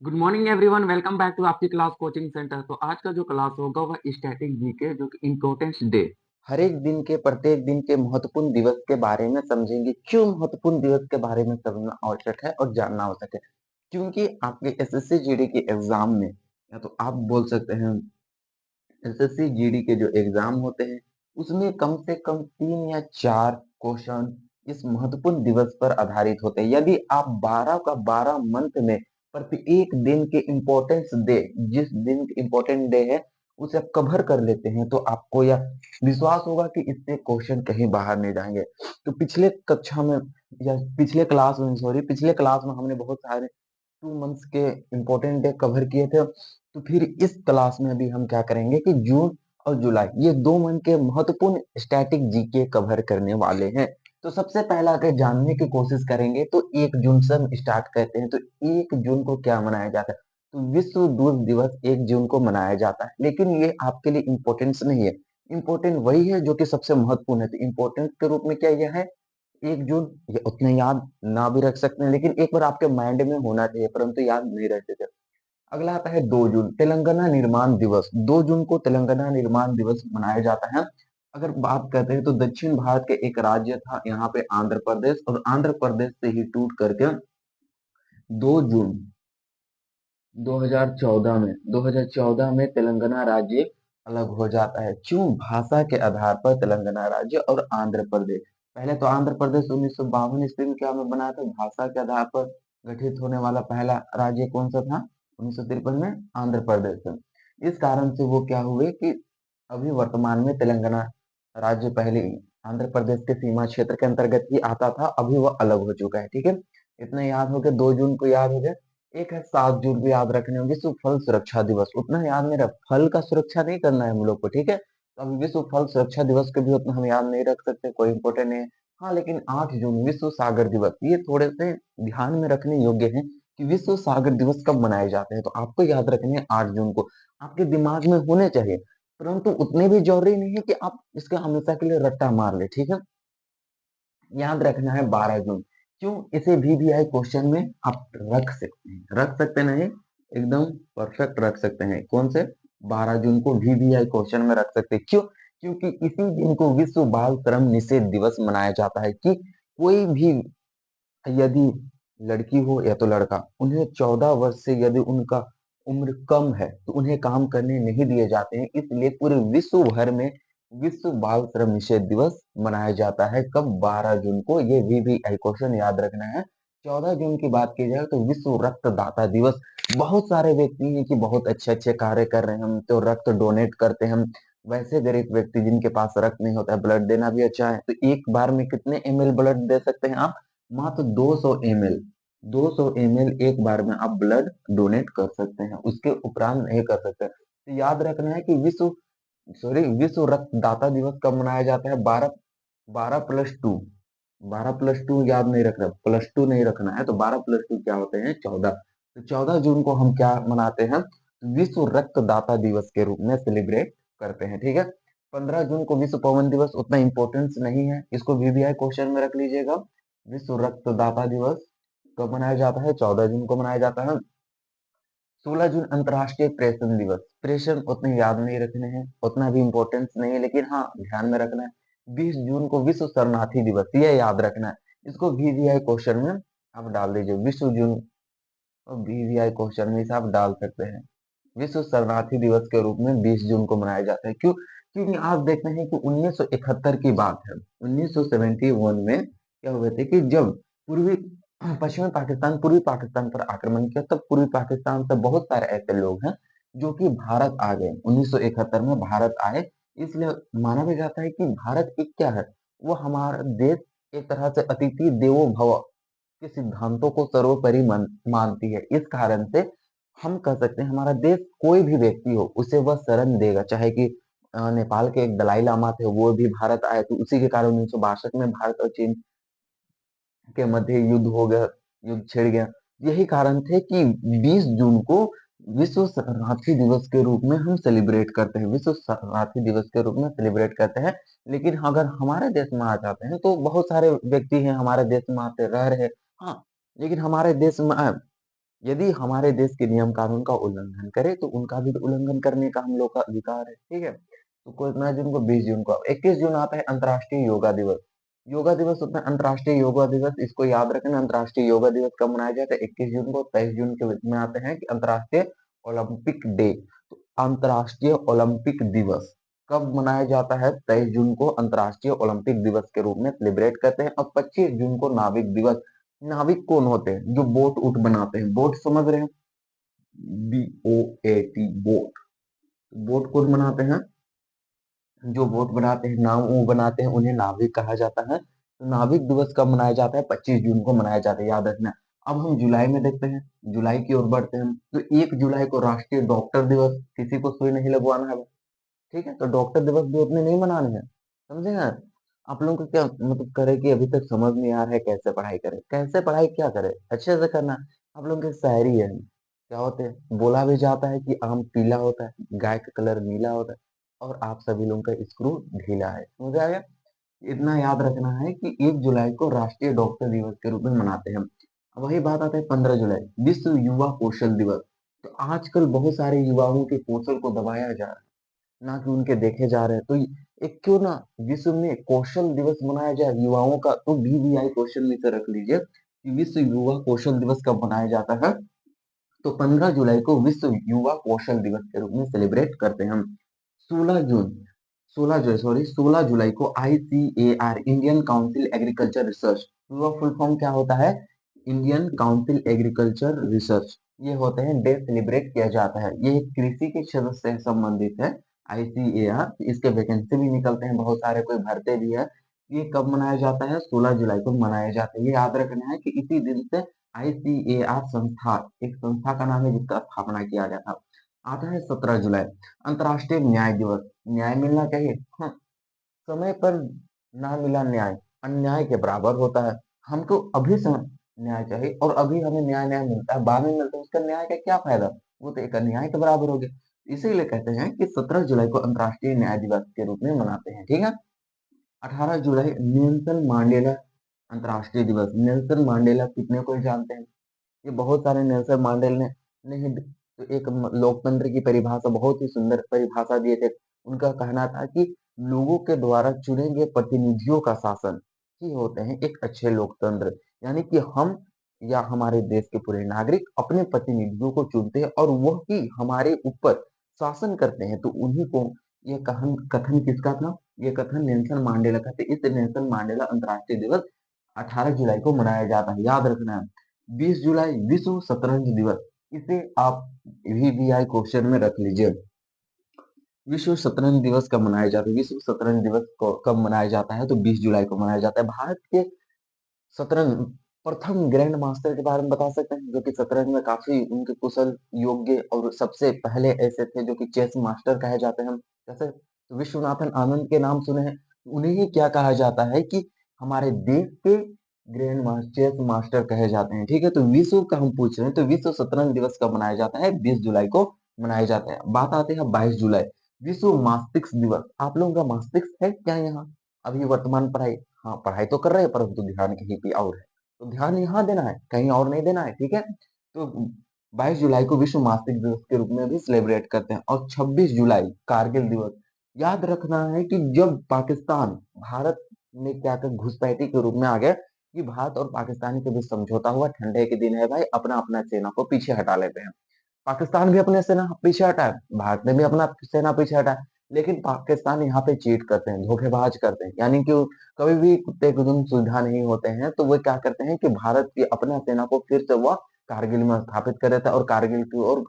Good morning everyone, welcome back to आपकी class coaching centre. तो आज का जो क्लास होगा वह स्टैटिक जीके जो कि इम्पोर्टेंस डे। हर एक दिन के प्रत्येक दिन के महत्वपूर्ण दिवस के बारे में समझेंगे। क्यों महत्वपूर्ण दिवस के बारे में समझना आवश्यक है और जानना आवश्यक है? क्योंकि आपके एसएससी जीडी के एग्जाम में, या तो आप बोल सकते हैं एसएससी जीडी के जो एग्जाम होते हैं, उसमें कम से कम 3 या 4 क्वेश्चन इस महत्वपूर्ण दिवस पर आधारित होते हैं। यदि आप 12 का 12 मंथ में प्रत्येक दिन के इम्पोर्टेंस डे, जिस दिन इम्पोर्टेंट डे है, उसे आप कवर कर लेते हैं, तो आपको यह विश्वास होगा कि इससे क्वेश्चन कहीं बाहर नहीं जाएंगे। तो पिछले कक्षा में, या पिछले क्लास में, सॉरी, पिछले क्लास में हमने बहुत सारे 2 मंथ्स के इम्पोर्टेंट डे कवर किए थे। तो फिर इस क्लास में अभी हम क्या करेंगे कि जून और जुलाई, ये 2 मंथ के महत्वपूर्ण स्टैटिक जीके कवर करने वाले हैं। तो सबसे पहला अगर जानने की कोशिश करेंगे तो 1 जून से हम स्टार्ट करते हैं। तो 1 जून को क्या मनाया जाता है? तो विश्व दूध दिवस 1 जून को मनाया जाता है, लेकिन ये आपके लिए इम्पोर्टेंस नहीं है। इम्पोर्टेंट वही है जो कि सबसे महत्वपूर्ण है। तो इम्पोर्टेंस के रूप में क्या यह है? 1 जून, ये उतने याद ना भी रख सकते हैं, लेकिन एक बार आपके माइंड में होना चाहिए, परंतु याद नहीं रहते थे। अगला आता है 2 जून, तेलंगाना निर्माण दिवस। 2 जून को तेलंगाना निर्माण दिवस मनाया जाता है। अगर बात करते हैं तो दक्षिण भारत के एक राज्य था यहाँ पे आंध्र प्रदेश, और आंध्र प्रदेश से ही टूट करके 2 जून 2014 में तेलंगाना राज्य अलग हो जाता है। क्यों? भाषा के आधार पर तेलंगाना राज्य और आंध्र प्रदेश। पहले तो आंध्र प्रदेश 1952 ईस्वी में क्या में बना था? भाषा के आधार पर गठित होने वाला पहला राज्य कौन सा था? 1953 में आंध्र प्रदेश था। इस कारण से वो क्या हुए कि अभी वर्तमान में तेलंगाना राज्य पहले आंध्र प्रदेश के सीमा क्षेत्र के अंतर्गत ही आता था, अभी वह अलग हो चुका है। ठीक है, इतना याद हो गया। 2 जून को याद हो गया। एक है 7 जून को याद रखने होंगे, विश्व फल सुरक्षा दिवस। उतना याद नहीं रख, फल का सुरक्षा नहीं करना है हम लोग को, ठीक है। तो अभी विश्व फल सुरक्षा दिवस के भी उतना हम याद नहीं रख सकते, कोई इंपोर्टेंट नहीं है। हाँ, लेकिन 8 जून विश्व सागर दिवस, ये थोड़े से ध्यान में रखने योग्य है कि विश्व सागर दिवस कब मनाए जाते हैं। तो आपको याद रखने हैं 8 जून को, आपके दिमाग में होने चाहिए, परंतु उतने भी जरूरी नहीं है कि आप इसका हमेशा के लिए रट्टा मार ले। ठीक है, याद रखना है 12 जून। क्यों? इसे वीवीआई क्वेश्चन में आप रख सकते हैं, रख सकते नहीं, एकदम परफेक्ट रख सकते हैं। कौन से? 12 जून को वीवीआई क्वेश्चन में रख सकते हैं। क्यों? क्योंकि इसी दिन को विश्व बाल श्रम निषेध दिवस मनाया जाता है कि कोई भी, यदि लड़की हो या तो लड़का, उन्हें 14 वर्ष से यदि उनका उम्र कम है तो उन्हें काम करने नहीं दिए जाते हैं। इसलिए पूरे विश्व भर में विश्व बाल श्रम निषेध दिवस मनाया जाता है। कब? 12 जून को। ये भी क्वेश्चन याद रखना है। 14 जून की बात की जाए तो विश्व रक्तदाता दिवस। बहुत सारे व्यक्ति हैं कि बहुत अच्छे अच्छे कार्य कर रहे हैं, हम तो रक्त डोनेट करते हैं। हम वैसे गरीब व्यक्ति जिनके पास रक्त नहीं होता है, ब्लड देना भी अच्छा है। तो एक बार में कितने एमएल ब्लड दे सकते हैं आप? मात्र 200 ml। 200 ml एक बार में आप ब्लड डोनेट कर सकते हैं, उसके उपरांत नहीं कर सकते। तो याद रखना है कि विश्व रक्तदाता दिवस कब मनाया जाता है? 12 12 + 2, 12 + 2 याद नहीं रखना, +2 नहीं रखना है। तो 12 + 2 क्या होते हैं? 14। तो 14 जून को हम क्या मनाते हैं? विश्व रक्तदाता दिवस के रूप में सेलिब्रेट करते हैं। ठीक है, 15 जून को विश्व पवन दिवस, उतना इंपॉर्टेंस नहीं है, इसको वीवीआई क्वेश्चन में रख लीजिएगा। विश्व रक्तदाता दिवस कब मनाया जाता है? 14 जून को मनाया जाता है। 16 जून अंतर्राष्ट्रीय प्रेषण दिवस। प्रेषण उतने याद नहीं रखने हैं, उतना भी इंपॉर्टेंस नहीं है, लेकिन हाँ ध्यान में रखना है। 20 जून को विश्व शरणार्थी दिवस, ये याद रखना है। इसको वीवीआई क्वेश्चन में आप डाल दीजिए। विश्व जून वीवीआई क्वेश्चन में इसे आप डाल सकते हैं। विश्व शरणार्थी दिवस के रूप में 20 जून को मनाया जाता है। क्यों? क्योंकि आप देखते हैं कि 1971 की बात है। 1971 में क्या हुए थे कि जब पूर्वी पश्चिमी पाकिस्तान, पूर्वी पाकिस्तान पर आक्रमण किया, तब पूर्वी पाकिस्तान से बहुत सारे ऐसे लोग हैं जो कि भारत आ गए। 1971 में भारत आए, इसलिए माना भी जाता है कि भारत एक क्या है, वो हमारा देश एक तरह से अतिथि देवो भव के सिद्धांतों को सर्वोपरि मानती है। इस कारण से हम कह सकते हैं हमारा देश, कोई भी व्यक्ति हो उसे वह शरण देगा। चाहे कि नेपाल के एक दलाई लामा थे, वो भी भारत आए, तो उसी के कारण 1962 में भारत और चीन के मध्य युद्ध हो गया, युद्ध छिड़ गया। यही कारण थे कि 20 जून को विश्व शरणार्थी दिवस के रूप में हम सेलिब्रेट करते हैं, विश्व शरणार्थी दिवस के रूप में सेलिब्रेट करते हैं। लेकिन अगर हमारे देश में आ जाते हैं तो बहुत सारे व्यक्ति हैं हमारे देश में आते रह रहे, हाँ, लेकिन हमारे देश में यदि हमारे देश के नियम कानून का उल्लंघन करे तो उनका भी तो उल्लंघन करने का हम लोग का अधिकार है, ठीक है? तो कितना जून को, 20 जून को, 21 जून आता है अंतर्राष्ट्रीय योगा दिवस। योगा दिवस होता है अंतर्राष्ट्रीय योगा दिवस, इसको याद रखना। अंतर्राष्ट्रीय योगा दिवस कब मनाया जाता है? 21 जून को। 23 जून के में आते हैं कि अंतर्राष्ट्रीय ओलंपिक डे। तो अंतर्राष्ट्रीय ओलंपिक दिवस कब मनाया जाता है? 23 जून को अंतर्राष्ट्रीय ओलंपिक दिवस के रूप में सेलिब्रेट करते हैं। और 25 जून को नाविक दिवस। नाविक कौन होते हैं? जो बोट उट बनाते हैं। बोट समझ रहे हैं? BOAT, boat. बोट कौन बनाते हैं? जो बोट बनाते हैं, नाव वो बनाते हैं, उन्हें नाविक कहा जाता है। तो नाविक दिवस कब मनाया जाता है? 25 जून को मनाया जाता है, याद रखना। अब हम जुलाई में देखते हैं, जुलाई की ओर बढ़ते हैं। तो 1 जुलाई को राष्ट्रीय डॉक्टर दिवस, किसी को सुई नहीं लगवाना है, ठीक है? तो डॉक्टर दिवस भी उतने नहीं मनाने हैं, समझे ना? आप लोगों को क्या मतलब करे कि अभी तक समझ नहीं आ रहा है कैसे पढ़ाई करें? कैसे पढ़ाई क्या करें? अच्छे से करना। आप लोगों की शायरी है, क्या होते हैं? बोला भी जाता है कि आम पीला होता है, गाय का कलर नीला होता है, और आप सभी लोगों का स्क्रू ढीला है। समझ आया? इतना याद रखना है कि 1 जुलाई को राष्ट्रीय डॉक्टर दिवस के रूप में मनाते हैं। अब वही बात आता है 15 जुलाई, विश्व युवा कौशल दिवस। तो आजकल बहुत सारे युवाओं के कौशल को दबाया जा रहा है, ना कि उनके देखे जा रहे हैं। तो एक क्यों ना विश्व में कौशल दिवस मनाया जाए युवाओं का। तो BVI क्वेश्चन में से रख लीजिए कि विश्व युवा कौशल दिवस कब मनाया जाता है? तो 15 जुलाई को विश्व युवा कौशल दिवस के रूप में सेलिब्रेट करते हैं हम। 16 जून 16 जुलाई को ICAR, Indian council agriculture research, पूरा फुल फॉर्म क्या होता है? इंडियन काउंसिल एग्रीकल्चर रिसर्च, ये होते हैं डे सेलिब्रेट किया जाता है। ये कृषि के क्षेत्र से संबंधित है। ICAR, इसके वैकेंसी भी निकलते हैं बहुत सारे, कोई भरते भी है। ये कब मनाया जाता है? 16 जुलाई को मनाया जाता है। ये याद रखना है कि इसी दिन से ICAR संस्था, एक संस्था का नाम है जिसका स्थापना किया गया था। आता है 17 जुलाई, अंतर्राष्ट्रीय न्याय दिवस। न्याय मिलना चाहिए, हाँ। समय पर ना मिला न्याय अन्याय के बराबर होता है। हमको अभी समय न्याय चाहिए, और अभी हमें न्याय न्याय मिलता है, बाद में मिलता है, उसका न्याय का क्या फायदा? वो तो एक अन्याय के बराबर हो गया। इसीलिए कहते हैं कि 17 जुलाई को अंतर्राष्ट्रीय न्याय दिवस के रूप में मनाते हैं, ठीक है? 18 जुलाई नेल्सन मांडेला अंतर्राष्ट्रीय दिवस। नेल्सन मांडेला कितने को जानते हैं? ये बहुत सारे नेल्सन मंडेला ने नहीं, तो एक लोकतंत्र की परिभाषा, बहुत ही सुंदर परिभाषा दिए थे। उनका कहना था कि लोगों के द्वारा चुने गए प्रतिनिधियों का शासन ही होते हैं एक अच्छे लोकतंत्र। यानी कि हम या हमारे देश के पूरे नागरिक अपने प्रतिनिधियों को चुनते हैं और वह ही हमारे ऊपर शासन करते हैं। तो उन्हीं को, ये कथन कथन किसका था? ये कथन नेल्सन मंडेला का था। इस नेल्सन मंडेला अंतर्राष्ट्रीय दिवस 18 जुलाई को मनाया जाता है, याद रखना है। 20 जुलाई विश्व शतरंज दिवस, इसे आप VVI क्वेश्चन में रख लीजिए। विश्व शतरंज दिवस कब मनाया जाता है? विश्व शतरंज दिवस को कब मनाया जाता है? तो 20 जुलाई को मनाया जाता है। भारत के शतरंज प्रथम ग्रैंड मास्टर के बारे में बता सकते हैं, जो कि शतरंज में काफी उनके कुशल, योग्य और सबसे पहले ऐसे थे जो कि चेस मास्टर कहे जाते हैं। जैसे तो विश्वनाथन आनंद के नाम सुने हैं। उन्हें ही क्या कहा जाता है कि हमारे देश के ग्रैंड मास्टर, चेस मास्टर कहे जाते हैं, ठीक है? तो विश्व का हम पूछ रहे हैं, तो विश्व शतरंज दिवस कब मनाया जाता है? 20 जुलाई को मनाया जाता है। बात आती है 22 जुलाई, विश्व मस्तिष्क दिवस। आप लोगों का मस्तिष्क है क्या यहाँ? अभी वर्तमान पढ़ाई, हाँ पढ़ाई तो कर रहे हैं, परंतु ध्यान कहीं पे और है। तो ध्यान यहाँ देना है, कहीं और नहीं देना है, ठीक है? तो 22 जुलाई को विश्व मस्तिष्क दिवस के रूप में भी सेलिब्रेट करते हैं। और 26 जुलाई कारगिल दिवस। याद रखना है कि जब पाकिस्तान भारत में क्या कर घुसपैठी के रूप में आ गया, कि भारत और पाकिस्तान के बीच समझौता हुआ, ठंडे के दिन है भाई, अपना अपना सेना को पीछे हटा लेते हैं। पाकिस्तान भी अपने सेना पीछे हटाए, भारत ने भी अपना सेना पीछे हटाया। लेकिन पाकिस्तान यहाँ पे चीट करते हैं, धोखेबाज करते हैं, यानी कि कभी भी कुत्ते के दुम सुविधा नहीं होते हैं। तो वो क्या करते हैं कि भारत की अपना सेना को फिर से वह कारगिल में स्थापित कर देता है और कारगिल की ओर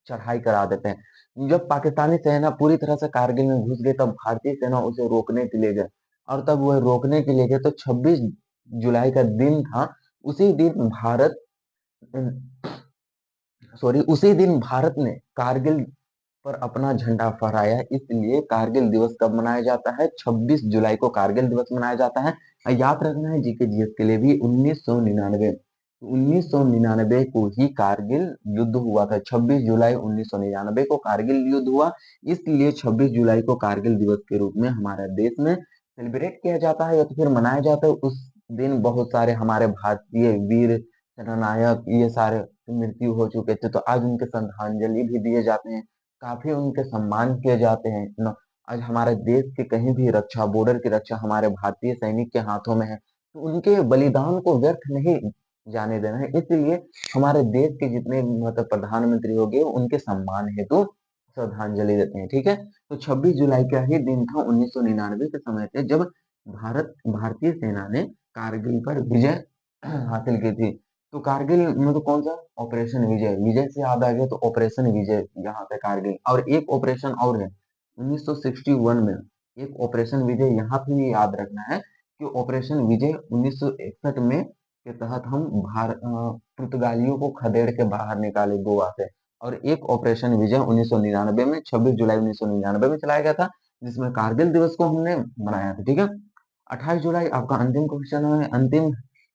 चढ़ाई करा देते हैं। जब पाकिस्तानी सेना पूरी तरह से कारगिल में घुस गई, तब भारतीय सेना उसे रोकने के लिए गए। और तब वह रोकने के लिए गए तो 26 जुलाई का दिन था। उसी दिन भारत, सॉरी, उसी दिन भारत ने कारगिल पर अपना झंडा फहराया। इसलिए कारगिल दिवस कब मनाया जाता है? 26 जुलाई को कारगिल दिवस मनाया जाता है। याद रखना है जीके जीएस के लिए भी, 1999, 1999 को ही कारगिल युद्ध हुआ था। 26 जुलाई 1999 को कारगिल युद्ध हुआ। इसलिए 26 जुलाई को कारगिल दिवस के रूप में हमारे देश में सेलिब्रेट किया जाता है, या तो फिर मनाया जाता है। उस दिन बहुत सारे हमारे भारतीय वीर सेनानायक ये सारे की मृत्यु हो चुके थे, तो आज उनके श्रद्धांजलि भी दिए जाते हैं, काफ़ी उनके सम्मान किए जाते हैं ना। आज हमारे देश के कहीं भी रक्षा, बॉर्डर की रक्षा हमारे भारतीय सैनिक के हाथों में है, तो उनके बलिदान को व्यर्थ नहीं जाने देना है। इसलिए हमारे देश के जितने मतलब प्रधानमंत्री हो गए, उनके सम्मान हेतु श्रद्धांजलि देते हैं, ठीक है? तो 26 जुलाई का ही दिन था 1999 के समय थे जब भारतीय सेना ने कारगिल पर विजय हासिल की थी। तो कारगिल में तो कौन सा ऑपरेशन विजय, विजय से याद आ गया तो ऑपरेशन विजय यहाँ पे कारगिल, और एक ऑपरेशन और है 1961 में, एक ऑपरेशन विजय यहाँ पे भी याद रखना है कि ऑपरेशन विजय 1961 में के तहत हम पुर्तगालियों को खदेड़ के बाहर निकाले गोवा से, और एक ऑपरेशन विजय 1999 में 26 जुलाई 1999 में चलाया गया था, जिसमें कारगिल दिवस को हमने मनाया था, ठीक है? 28 जुलाई आपका अंतिम क्वेश्चन है, अंतिम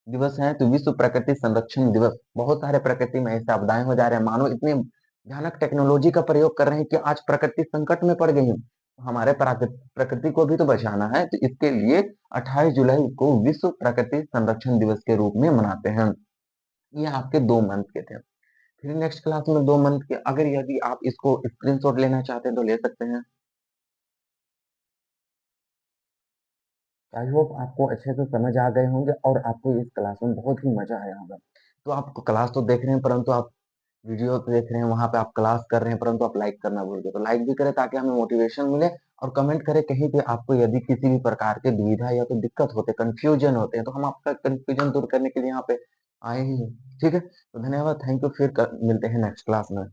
दिवस है तो विश्व प्रकृति संरक्षण दिवस। बहुत सारे प्रकृति में ऐसे आपदाएं हो जा रहे हैं, मानो इतने भयानक टेक्नोलॉजी का प्रयोग कर रहे हैं कि आज प्रकृति संकट में पड़ गई है। हमारे प्रकृति को भी तो बचाना है, तो इसके लिए 28 जुलाई को विश्व प्रकृति संरक्षण दिवस के रूप में मनाते हैं। ये आपके 2 मंथ के थे। फिर नेक्स्ट क्लास में 2 मंथ के, अगर यदि आप इसको स्क्रीनशॉट लेना चाहते हैं तो ले सकते हैं। आई होप आपको अच्छे से समझ आ गए होंगे और आपको इस क्लास में बहुत ही मजा आया होगा। तो आप क्लास तो देख रहे हैं, परंतु आप वीडियो देख रहे हैं, वहां पे आप क्लास कर रहे हैं, परंतु आप लाइक करना भूल गए, तो लाइक भी करें ताकि हमें मोटिवेशन मिले। और कमेंट करें कहीं पे आपको यदि किसी भी प्रकार के दुविधा या तो दिक्कत होते, कंफ्यूजन होते हैं, तो हम आपका कंफ्यूजन दूर करने के लिए यहाँ पे आए ही हैं। ठीक है, तो धन्यवाद, थैंक यू, फिर मिलते हैं नेक्स्ट क्लास में।